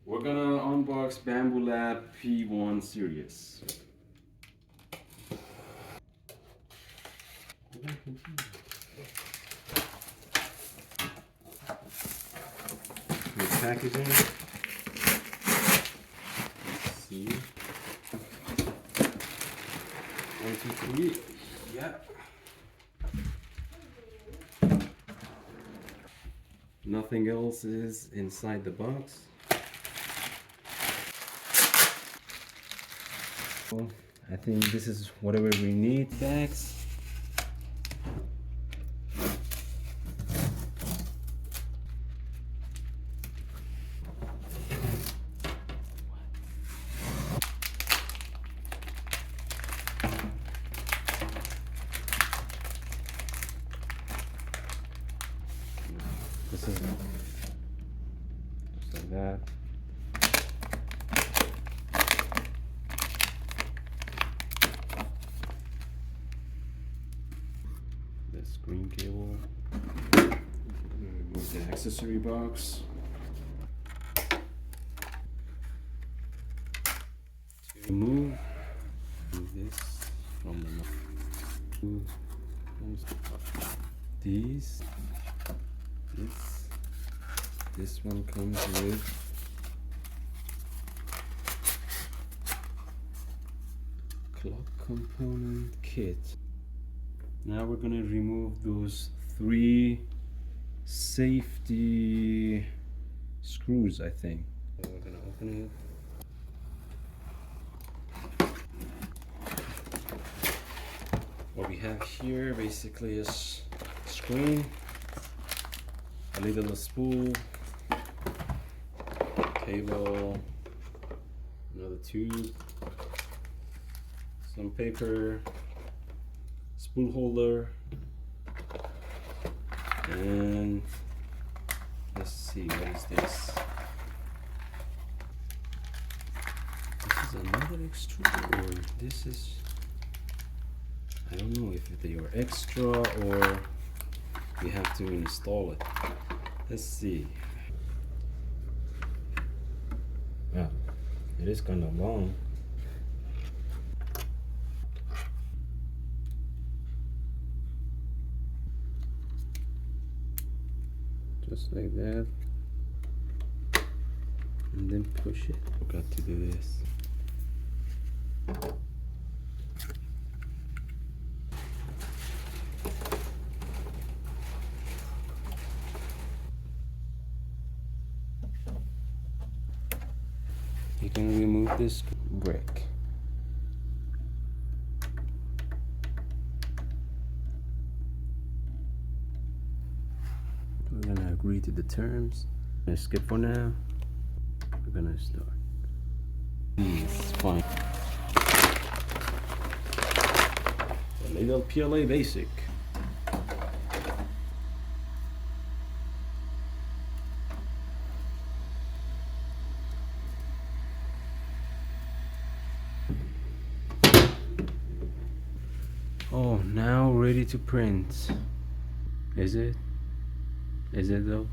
We're gonna unbox Bambu Lab P1 series. The packaging. Let's see. 1, 2, 3. Yeah. Nothing else is inside the box. I think this is whatever we need. Bags. This is just like that. The screen cable. Remove the accessory box. To remove this from the these. This one comes with clock component kit. Now we're gonna remove those 3 safety screws, I think. So we're gonna open it. What we have here basically is a screen, a little spool, cable, another tube, some paper, spool holder, and let's see, what is this? This is another extruder, or this is, I don't know if they are extra or we have to install it. Let's see. Yeah, it is kind of long. Just like that. And then push it. Forgot to do this. You can remove this brick. We're gonna agree to the terms. I'm gonna skip for now. We're gonna start. It's fine. A little PLA basic. Oh, now ready to print. Is it? Is it though?